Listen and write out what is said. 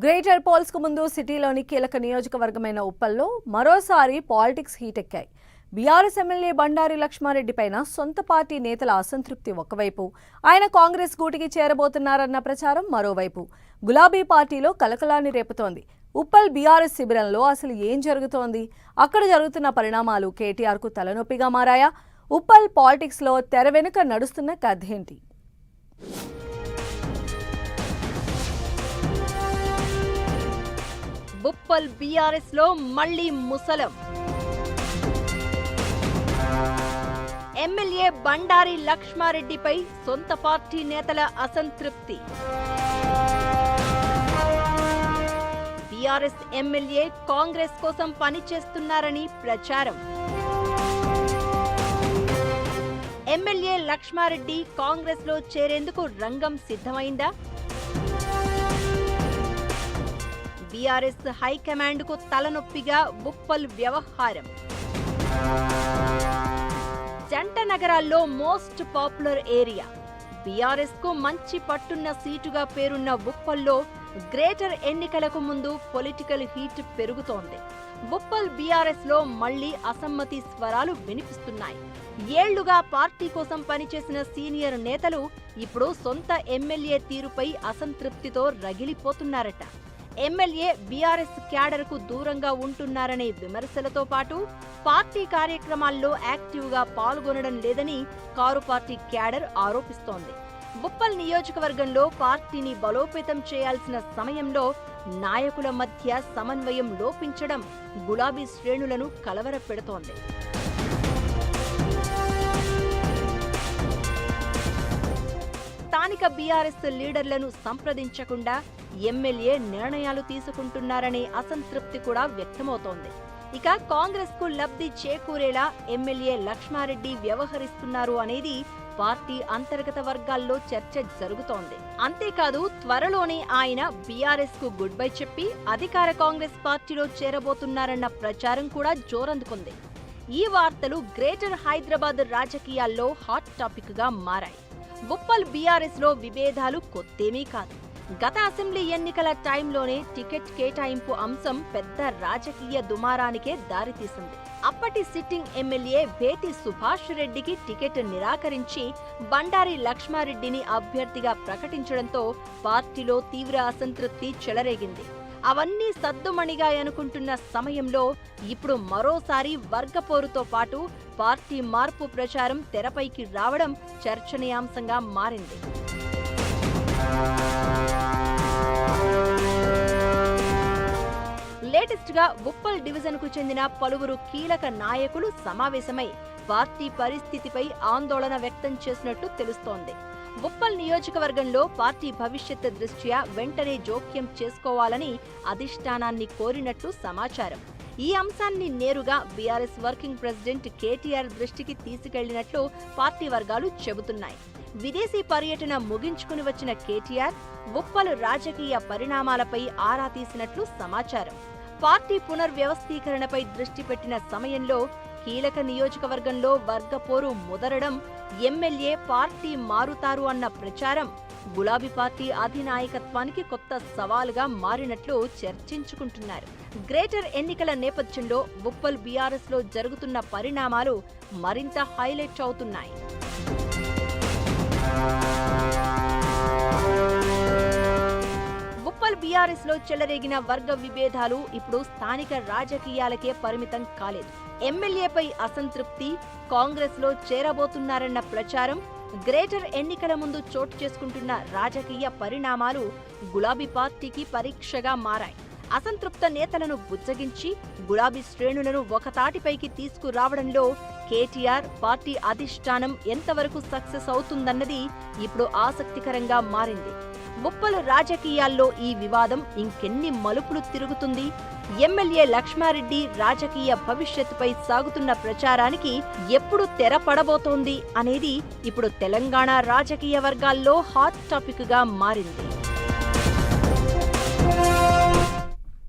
Greater poles కు ముందు సిటీలోని కీలక నియోజకవర్గమైన ఉప్పల్లో మరోసారి పాలిటిక్స్ హీట్ ఎక్కాయి. బీఆర్ఎస్ ఎమ్మెల్యే బండారి లక్ష్మారెడ్డి పైన సొంత పార్టీ నేతల అసంతృప్తి ఒకవైపు, ఆయన కాంగ్రెస్ గూటికి చేరబోతున్నారన్న ప్రచారం మరోవైపు గులాబీ పార్టీలో కలకలాన్ని రేపుతోంది. ఉప్పల్ బీఆర్ఎస్ శిబిరంలో అసలు ఏం జరుగుతోంది? అక్కడ జరుగుతున్న పరిణామాలు కేటీఆర్ కు తలనొప్పిగా మారాయా? ఉప్పల్ పాలిటిక్స్ లో తెర వెనుక నడుస్తున్న కథేంటి? ఉప్పల్ బీఆర్ఎస్ లో మళ్లీ ముసలం. ఎమ్మెల్యే బండారి లక్ష్మారెడ్డిపై సొంత పార్టీ నేతల అసంతృప్తి. బీఆర్ఎస్ ఎమ్మెల్యే కాంగ్రెస్ కోసం పనిచేస్తున్నారని ప్రచారం. ఎమ్మెల్యే లక్ష్మారెడ్డి కాంగ్రెస్ లో చేరేందుకు రంగం సిద్ధమైందా? బీఆర్ఎస్ హైకమాండ్ కు తలనొప్పిగా ఉప్పల్ వ్యవహారం. జంట నగరాల్లో మోస్ట్ పాపులర్ ఏరియా, బీఆర్ఎస్ కు మంచి పట్టున్న సీటుగా పేరున్న ఉప్పల్లో గ్రేటర్ ఎన్నికలకు ముందు పొలిటికల్ హీట్ పెరుగుతోంది. ఉప్పల్ బీఆర్ఎస్ లో మళ్లీ అసమ్మతి స్వరాలు వినిపిస్తున్నాయి. ఏళ్లుగా పార్టీ కోసం పనిచేసిన సీనియర్ నేతలు ఇప్పుడు సొంత ఎమ్మెల్యే తీరుపై అసంతృప్తితో రగిలిపోతున్నారట. ఎమ్మెల్యే బీఆర్ఎస్ క్యాడర్ కు దూరంగా ఉంటున్నారనే విమర్శలతో పాటు పార్టీ కార్యక్రమాల్లో యాక్టివ్ గా పాల్గొనడం లేదని కారు పార్టీ క్యాడర్ ఆరోపిస్తోంది. ఉప్పల్ నియోజకవర్గంలో పార్టీని బలోపేతం చేయాల్సిన సమయంలో నాయకుల మధ్య సమన్వయం లోపించడం గులాబీ శ్రేణులను కలవరపెడుతోంది. స్థానిక బీఆర్ఎస్ లీడర్లను సంప్రదించకుండా ఎమ్మెల్యే నిర్ణయాలు తీసుకుంటున్నారనే అసంతృప్తి కూడా వ్యక్తమవుతోంది. ఇక కాంగ్రెస్ కు లబ్ధి చేకూరేలా ఎమ్మెల్యే లక్ష్మారెడ్డి వ్యవహరిస్తున్నారు అనేది పార్టీ అంతర్గత వర్గాల్లో చర్చ జరుగుతోంది. అంతేకాదు త్వరలోనే ఆయన బీఆర్ఎస్ కు గుడ్ బై చెప్పి అధికార కాంగ్రెస్ పార్టీలో చేరబోతున్నారన్న ప్రచారం కూడా జోరందుకుంది. ఈ వార్తలు గ్రేటర్ హైదరాబాద్ రాజకీయాల్లో హాట్ టాపిక్ గా మారాయి. ఉప్పల్ బీఆర్ఎస్ లో విభేదాలు కొత్తేమీ కాదు. గత అసెంబ్లీ ఎన్నికల టైంలోనే టికెట్ కేటాయింపు అంశం పెద్ద రాజకీయ దుమారానికే దారితీసింది. అప్పటి సిట్టింగ్ ఎమ్మెల్యే భేటి సుభాష్ రెడ్డికి టికెట్ నిరాకరించి బండారి లక్ష్మారెడ్డిని అభ్యర్థిగా ప్రకటించడంతో పార్టీలో తీవ్ర అసంతృప్తి చెలరేగింది. అవన్నీ సద్దుమణిగాయనుకుంటున్న సమయంలో ఇప్పుడు మరోసారి వర్గపోరుతో పాటు పార్టీ మార్పు ప్రచారం తెరపైకి రావడం చర్చనీయాంశంగా మారింది. లేటెస్ట్ గా ఉప్పల్ డివిజన్ కు చెందిన పలువురు కీలక నాయకులు సమావేశమై పార్టీ పరిస్థితిపై ఆందోళన వ్యక్తం చేసినట్టు తెలుస్తోంది. ఉప్పల్ నియోజకవర్గంలో పార్టీ భవిష్యత్ దృష్ట్యా వెంటనే జోక్యం చేసుకోవాలని అధిష్టానాన్ని కోరినట్టు సమాచారం. ఈ అంశాన్ని నేరుగా బీఆర్ఎస్ వర్కింగ్ ప్రెసిడెంట్ కేటీఆర్ దృష్టికి తీసుకెళ్లినట్లు పార్టీ వర్గాలు చెబుతున్నాయి. విదేశీ పర్యటన ముగించుకుని వచ్చిన కేటీఆర్ ఉప్పల్ రాజకీయ పరిణామాలపై ఆరా తీసినట్లు సమాచారం. పార్టీ పునర్వ్యవస్థీకరణపై దృష్టి పెట్టిన సమయంలో కీలక నియోజకవర్గంలో వర్గపోరు ముదరడం, ఎమ్మెల్యే పార్టీ మారుతారు అన్న ప్రచారం గులాబీ పార్టీ అధినాయకత్వానికి కొత్త సవాలుగా మారినట్లు చర్చించుకుంటున్నారు. గ్రేటర్ ఎన్నికల నేపథ్యంలో ఉప్పల్ బీఆర్ఎస్ లో జరుగుతున్న పరిణామాలు మరింత హైలైట్ అవుతున్నాయి. ఉప్పల్ బీఆర్ఎస్ లో చెలరేగిన వర్గ విభేదాలు ఇప్పుడు స్థానిక రాజకీయాలకే పరిమితం కాలేదు. ఎమ్మెల్యేపై అసంతృప్తి, కాంగ్రెస్ లో చేరబోతున్నారన్న ప్రచారం, గ్రేటర్ ఎన్నికల ముందు చోటు చేసుకుంటున్న రాజకీయ పరిణామాలు గులాబీ పార్టీకి పరీక్షగా మారాయి. అసంతృప్త నేతలను బుజ్జగించి గులాబీ శ్రేణులను ఒకతాటిపైకి తీసుకురావడంలో కేటీఆర్ పార్టీ అధిష్టానం ఎంతవరకు సక్సెస్ అవుతుందన్నది ఇప్పుడు ఆసక్తికరంగా మారింది. ఉప్పల్ రాజకీయాల్లో ఈ వివాదం ఇంకెన్ని మలుపులు తిరుగుతుంది? ఎమ్మెల్యే లక్ష్మారెడ్డి రాజకీయ భవిష్యత్తుపై సాగుతున్న ప్రచారానికి ఎప్పుడు తెరపడబోతోంది అనేది ఇప్పుడు తెలంగాణ రాజకీయ వర్గాల్లో హాట్ టాపిక్ గా మారింది.